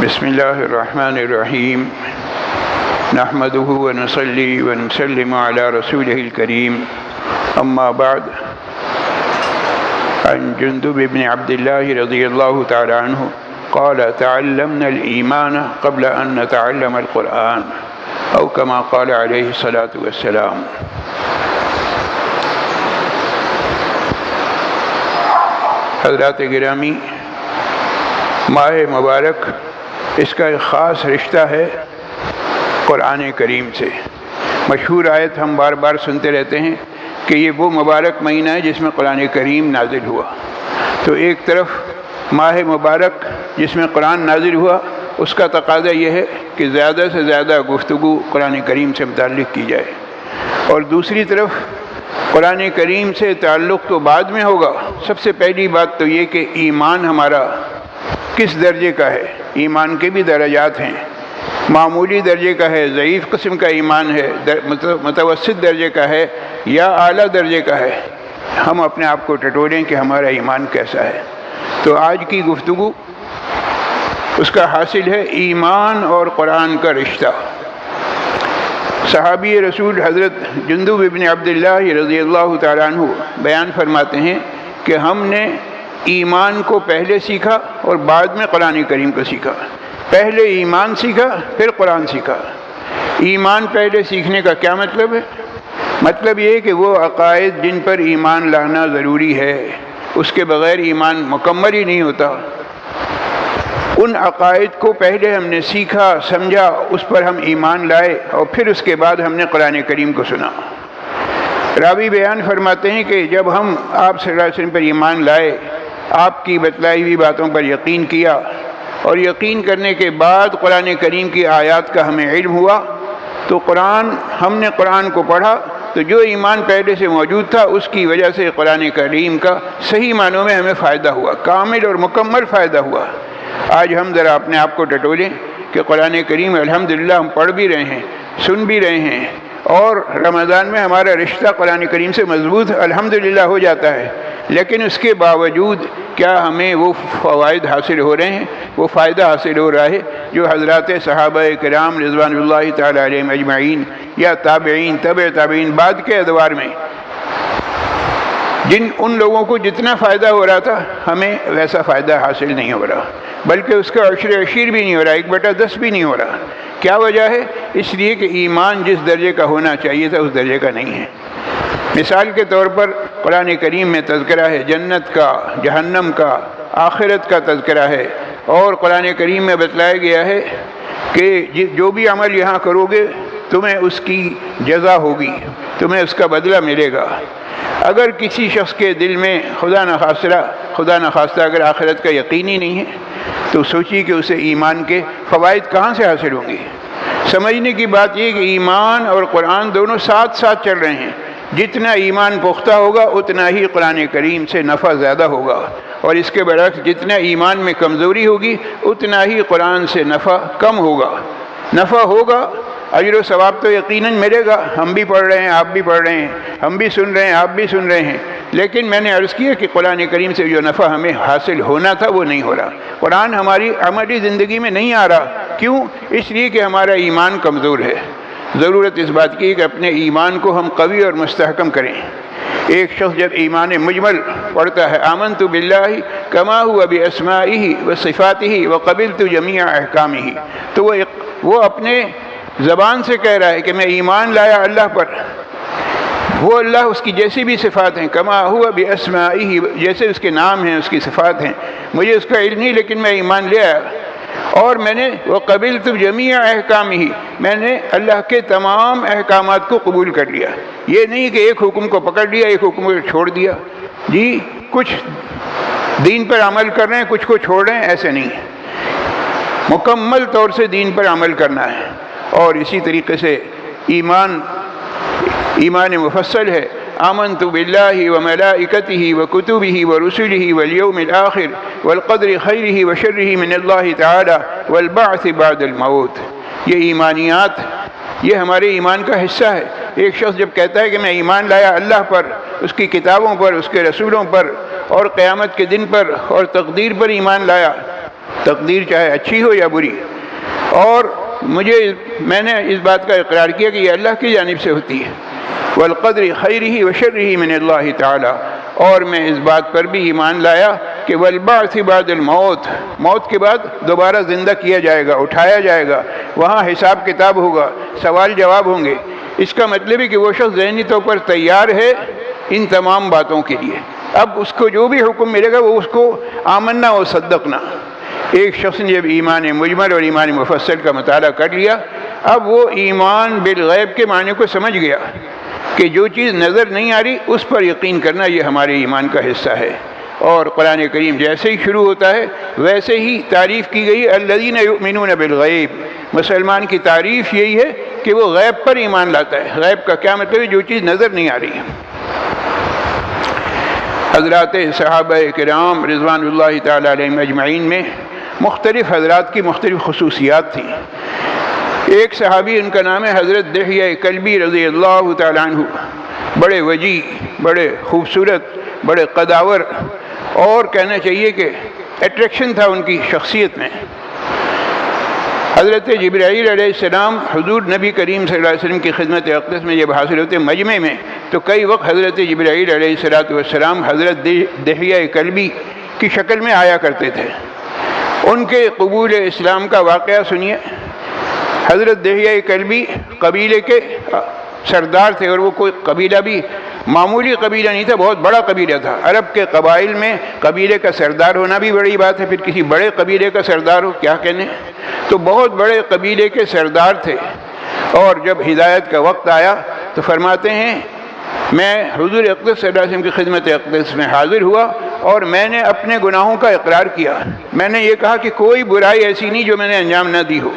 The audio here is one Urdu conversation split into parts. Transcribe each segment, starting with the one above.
بسم الله الرحمن الرحيم نحمده ونصلي ونسلم على رسوله الكريم أما بعد عن جندب بن عبد الله رضي الله تعالى عنه قال تعلمنا الإيمان قبل أن نتعلم القرآن أو كما قال عليه الصلاة والسلام۔ حضرات گرامی، ماہ مبارک اس کا ایک خاص رشتہ ہے قرآن کریم سے۔ مشہور آیت ہم بار بار سنتے رہتے ہیں کہ یہ وہ مبارک مہینہ ہے جس میں قرآن کریم نازل ہوا۔ تو ایک طرف ماہ مبارک جس میں قرآن نازل ہوا، اس کا تقاضا یہ ہے کہ زیادہ سے زیادہ گفتگو قرآن کریم سے متعلق کی جائے، اور دوسری طرف قرآن کریم سے تعلق تو بعد میں ہوگا۔ سب سے پہلی بات تو یہ کہ ایمان ہمارا کس درجے کا ہے۔ ایمان کے بھی درجات ہیں، معمولی درجے کا ہے، ضعیف قسم کا ایمان ہے، متوسط درجے کا ہے، یا اعلیٰ درجے کا ہے۔ ہم اپنے آپ کو ٹٹولیں کہ ہمارا ایمان کیسا ہے۔ تو آج کی گفتگو اس کا حاصل ہے ایمان اور قرآن کا رشتہ۔ صحابی رسول حضرت جندب بن عبداللہ رضی اللہ تعالیٰ عنہ بیان فرماتے ہیں کہ ہم نے ایمان کو پہلے سیکھا اور بعد میں قرآن کریم کو سیکھا۔ پہلے ایمان سیکھا، پھر قرآن سیکھا۔ ایمان پہلے سیکھنے کا کیا مطلب ہے؟ مطلب یہ کہ وہ عقائد جن پر ایمان لانا ضروری ہے، اس کے بغیر ایمان مکمل ہی نہیں ہوتا، ان عقائد کو پہلے ہم نے سیکھا، سمجھا، اس پر ہم ایمان لائے، اور پھر اس کے بعد ہم نے قرآن کریم کو سنا۔ راوی بیان فرماتے ہیں کہ جب ہم آپ صلی اللہ علیہ وسلم پر ایمان لائے، آپ کی بتلائی ہوئی باتوں پر یقین کیا، اور یقین کرنے کے بعد قرآن کریم کی آیات کا ہمیں علم ہوا، تو ہم نے قرآن کو پڑھا، تو جو ایمان پہلے سے موجود تھا اس کی وجہ سے قرآن کریم کا صحیح معنوں میں ہمیں فائدہ ہوا، کامل اور مکمل فائدہ ہوا۔ آج ہم ذرا اپنے آپ کو ٹٹولیں کہ قرآن کریم الحمدللہ ہم پڑھ بھی رہے ہیں، سن بھی رہے ہیں، اور رمضان میں ہمارا رشتہ قرآن کریم سے مضبوط الحمدللہ ہو جاتا ہے، لیکن اس کے باوجود کیا ہمیں وہ فوائد حاصل ہو رہے ہیں، وہ فائدہ حاصل ہو رہا ہے جو حضرات صحابہ کرام رضوان اللہ تعالیٰ علیہم اجمعین یا تابعین، تبع تابعین، بعد کے ادوار میں ان لوگوں کو جتنا فائدہ ہو رہا تھا، ہمیں ویسا فائدہ حاصل نہیں ہو رہا، بلکہ اس کا عشیر بھی نہیں ہو رہا، 1/10 بھی نہیں ہو رہا۔ کیا وجہ ہے؟ اس لیے کہ ایمان جس درجے کا ہونا چاہیے تھا اس درجے کا نہیں ہے۔ مثال کے طور پر قرآن کریم میں تذکرہ ہے جنت کا، جہنم کا، آخرت کا تذکرہ ہے، اور قرآن کریم میں بتلایا گیا ہے کہ جو بھی عمل یہاں کرو گے تمہیں اس کی جزا ہوگی، تمہیں اس کا بدلہ ملے گا۔ اگر کسی شخص کے دل میں خدا نخواستہ اگر آخرت کا یقین ہی نہیں ہے، تو سوچیے کہ اسے ایمان کے فوائد کہاں سے حاصل ہوں گے۔ سمجھنے کی بات یہ کہ ایمان اور قرآن دونوں ساتھ ساتھ چل رہے ہیں۔ جتنا ایمان پختہ ہوگا اتنا ہی قرآن کریم سے نفع زیادہ ہوگا، اور اس کے برعکس جتنا ایمان میں کمزوری ہوگی اتنا ہی قرآن سے نفع کم ہوگا۔ نفع ہوگا، اجر و ثواب تو یقیناً ملے گا، ہم بھی پڑھ رہے ہیں، آپ بھی پڑھ رہے ہیں، ہم بھی سن رہے ہیں، آپ بھی سن رہے ہیں، لیکن میں نے عرض کیا کہ قرآن کریم سے جو نفع ہمیں حاصل ہونا تھا وہ نہیں ہو رہا۔ قرآن ہماری عملی زندگی میں نہیں آ رہا۔ کیوں؟ اس لیے کہ ہمارا ایمان کمزور ہے۔ ضرورت اس بات کی کہ اپنے ایمان کو ہم قوی اور مستحکم کریں۔ ایک شخص جب ایمان مجمل پڑھتا ہے، آمنت باللہ کما هو باسمائہ وصفاتہ وقبلت جمیع احکامہ، تو وہ اپنے زبان سے کہہ رہا ہے کہ میں ایمان لایا اللہ پر، وہ اللہ اس کی جیسی بھی صفات ہیں، کما هو باسمائہ، جیسے اس کے نام ہیں، اس کی صفات ہیں، مجھے اس کا علم نہیں لیکن میں ایمان لے آیا، اور میں نے وقبلت جمیع احکامہ، میں نے اللہ کے تمام احکامات کو قبول کر لیا۔ یہ نہیں کہ ایک حکم کو پکڑ لیا، ایک حکم کو چھوڑ دیا، جی کچھ دین پر عمل کر رہے ہیں، کچھ کو چھوڑ رہے ہیں، ایسے نہیں ہے۔ مکمل طور سے دین پر عمل کرنا ہے۔ اور اسی طریقے سے ایمان مفصل ہے، آمنت باللہ وملائکتہ وکتبہ ورسلہ والیوم الآخر والقدر خیرہ وشرہ من اللہ تعالی والبعث بعد الموت۔ یہ ایمانیات، یہ ہمارے ایمان کا حصہ ہے۔ ایک شخص جب کہتا ہے کہ میں ایمان لایا اللہ پر، اس کی کتابوں پر، اس کے رسولوں پر، اور قیامت کے دن پر اور تقدیر پر ایمان لایا، تقدیر چاہے اچھی ہو یا بری. اور میں نے اس بات کا اقرار کیا کہ یہ اللہ کی جانب سے ہوتی ہے. والقدر خیرہ وشرہ من اللہ تعالی. اور میں اس بات پر بھی ایمان لایا کہ والبعث بعد الموت، موت کے بعد دوبارہ زندہ کیا جائے گا، اٹھایا جائے گا، وہاں حساب کتاب ہوگا، سوال جواب ہوں گے. اس کا مطلب ہے کہ وہ شخص ذہنی طور پر تیار ہے ان تمام باتوں کے لیے. اب اس کو جو بھی حکم ملے گا وہ اس کو آمنا و صدقنا. ایک شخص نے جب ایمان مجمل اور ایمان مفصل کا مطالعہ کر لیا، اب وہ ایمان بالغیب کے معنی کو سمجھ گیا کہ جو چیز نظر نہیں آ رہی اس پر یقین کرنا یہ ہمارے ایمان کا حصہ ہے. اور قرآن کریم جیسے ہی شروع ہوتا ہے ویسے ہی تعریف کی گئی الذین یؤمنون بالغیب. مسلمان کی تعریف یہی ہے کہ وہ غیب پر ایمان لاتا ہے. غیب کا کیا مطلب ہے؟ جو چیز نظر نہیں آ رہی ہے. حضرات صحابہ کرام رضوان اللہ تعالی علیہم اجمعین میں مختلف حضرات کی مختلف خصوصیات تھیں. ایک صحابی، ان کا نام ہے حضرت دحیہ کلبی رضی اللہ تعالی عنہ. بڑے وجی، بڑے خوبصورت، بڑے قداور، اور کہنا چاہیے کہ اٹریکشن تھا ان کی شخصیت میں. حضرت جبرائیل علیہ السلام حضور نبی کریم صلی اللہ علیہ وسلم کی خدمت اقدس میں جب حاصل ہوتے مجمع میں، تو کئی وقت حضرت جبرائیل علیہ السلام حضرت دحیہ کلبی کی شکل میں آیا کرتے تھے. ان کے قبول اسلام کا واقعہ سنیے. حضرت دحیہ کلبی قبیلے کے سردار تھے، اور وہ کوئی قبیلہ بھی معمولی قبیلہ نہیں تھا، بہت بڑا قبیلہ تھا. عرب کے قبائل میں قبیلے کا سردار ہونا بھی بڑی بات ہے، پھر کسی بڑے قبیلے کا سردار ہو، کیا کہنے. تو بہت بڑے قبیلے کے سردار تھے. اور جب ہدایت کا وقت آیا تو فرماتے ہیں میں حضور اقدس صلی اللہ علیہ وسلم کی خدمت اقدس میں حاضر ہوا اور میں نے اپنے گناہوں کا اقرار کیا. میں نے یہ کہا کہ کوئی برائی ایسی نہیں جو میں نے انجام نہ دی ہو،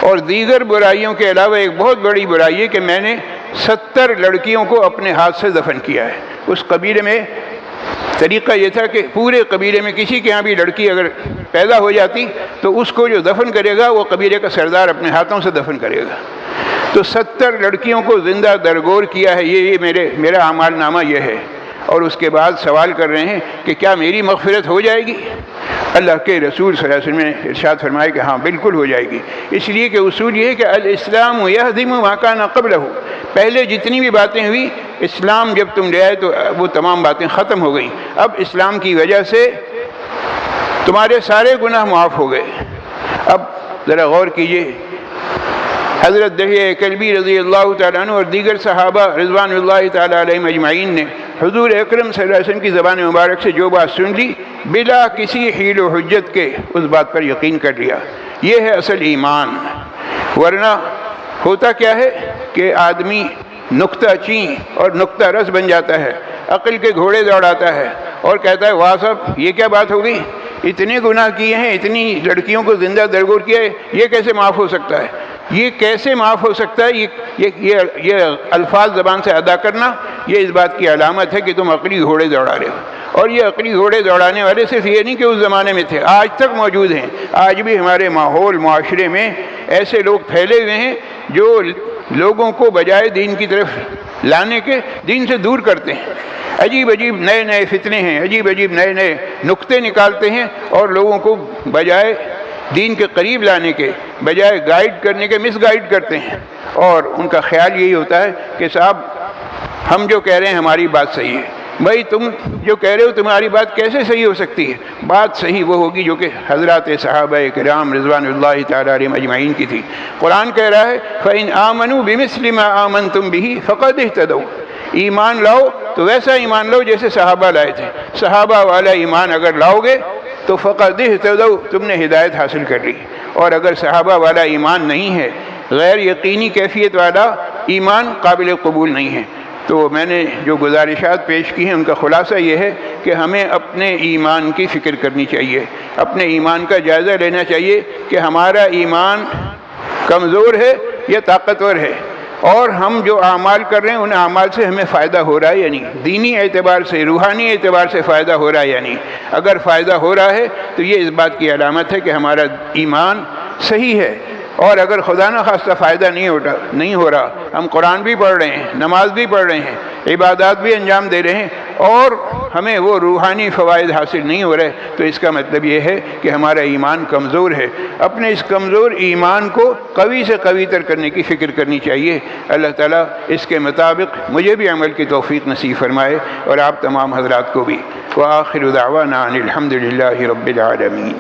اور دیگر برائیوں کے علاوہ ایک بہت بڑی برائی ہے کہ میں نے 70 لڑکیوں کو اپنے ہاتھ سے دفن کیا ہے. اس قبیلے میں طریقہ یہ تھا کہ پورے قبیلے میں کسی کے ہاں بھی لڑکی اگر پیدا ہو جاتی تو اس کو جو دفن کرے گا وہ قبیلے کا سردار اپنے ہاتھوں سے دفن کرے گا. تو 70 لڑکیوں کو زندہ درگور کیا ہے. یہ میرا اعمال نامہ یہ ہے. اور اس کے بعد سوال کر رہے ہیں کہ کیا میری مغفرت ہو جائے گی؟ اللہ کے رسول صلی اللہ علیہ وسلم نے ارشاد فرمایا کہ ہاں بالکل ہو جائے گی. اس لیے کہ اصول یہ ہے کہ الاسلام یہدم ما کان قبلہ. پہلے جتنی بھی باتیں ہوئی، اسلام جب تم لے آئے تو وہ تمام باتیں ختم ہو گئیں. اب اسلام کی وجہ سے تمہارے سارے گناہ معاف ہو گئے. اب ذرا غور کیجئے، حضرت دحیہ کلبی رضی اللہ تعالیٰ عنہ اور دیگر صحابہ رضوان اللہ تعالیٰ علیہم اجمعین نے حضور اکرم صلی اللہ علیہ وسلم کی زبان مبارک سے جو بات سن لی، بلا کسی حیل و حجت کے اس بات پر یقین کر لیا. یہ ہے اصل ایمان. ورنہ ہوتا کیا ہے کہ آدمی نکتہ چین اور نکتہ رس بن جاتا ہے، عقل کے گھوڑے دوڑاتا ہے اور کہتا ہے واہ صاحب یہ کیا بات ہو گئی، اتنے گناہ کیے ہیں، اتنی لڑکیوں کو زندہ درگور کیا ہے، یہ کیسے معاف ہو سکتا ہے؟ یہ کیسے معاف ہو سکتا ہے؟ یہ الفاظ زبان سے ادا کرنا یہ اس بات کی علامت ہے کہ تم عقلی گھوڑے دوڑا رہے ہو. اور یہ عقلی گھوڑے دوڑانے والے صرف یہ نہیں کہ اس زمانے میں تھے، آج تک موجود ہیں. آج بھی ہمارے ماحول معاشرے میں ایسے لوگ پھیلے ہوئے ہیں جو لوگوں کو بجائے دین کی طرف لانے کے دین سے دور کرتے ہیں. عجیب عجیب نئے نئے فتنے ہیں، عجیب عجیب نئے نئے نکتے نکالتے ہیں اور لوگوں کو بجائے دین کے قریب لانے کے بجائے گائیڈ کرنے کے مس گائیڈ کرتے ہیں. اور ان کا خیال یہی ہوتا ہے کہ صاحب ہم جو کہہ رہے ہیں ہماری بات صحیح ہے. بھائی تم جو کہہ رہے ہو تمہاری بات کیسے صحیح ہو سکتی ہے؟ بات صحیح وہ ہوگی جو کہ حضرات صحابہ کرام رضوان اللہ تعالیٰ علیہم اجمعین کی تھی. قرآن کہہ رہا ہے فَإِنْ آمَنُوا بِمِثْلِ مَا آمَنْتُمْ بِهِ فَقَدْ اهْتَدَوْا. ایمان لاؤ تو ویسا ایمان لاؤ جیسے صحابہ لائے تھے. صحابہ والا ایمان اگر لاؤ گے تو فقد اہتدوا، تم نے ہدایت حاصل کر لی. اور اگر صحابہ والا ایمان نہیں ہے، غیر یقینی کیفیت والا ایمان قابل قبول نہیں ہے. تو میں نے جو گزارشات پیش کی ہیں ان کا خلاصہ یہ ہے کہ ہمیں اپنے ایمان کی فکر کرنی چاہیے، اپنے ایمان کا جائزہ لینا چاہیے کہ ہمارا ایمان کمزور ہے یا طاقتور ہے، اور ہم جو اعمال کر رہے ہیں ان اعمال سے ہمیں فائدہ ہو رہا ہے یا نہیں، دینی اعتبار سے روحانی اعتبار سے فائدہ ہو رہا ہے یا نہیں. اگر فائدہ ہو رہا ہے تو یہ اس بات کی علامت ہے کہ ہمارا ایمان صحیح ہے. اور اگر خدا نخواستہ فائدہ نہیں ہو رہا، ہم قرآن بھی پڑھ رہے ہیں، نماز بھی پڑھ رہے ہیں، عبادات بھی انجام دے رہے ہیں اور ہمیں وہ روحانی فوائد حاصل نہیں ہو رہے، تو اس کا مطلب یہ ہے کہ ہمارا ایمان کمزور ہے۔ اپنے اس کمزور ایمان کو قوی سے قوی تر کرنے کی فکر کرنی چاہیے۔ اللہ تعالیٰ اس کے مطابق مجھے بھی عمل کی توفیق نصیب فرمائے اور آپ تمام حضرات کو بھی۔ وآخر دعوانا ان الحمد للہ رب العالمین۔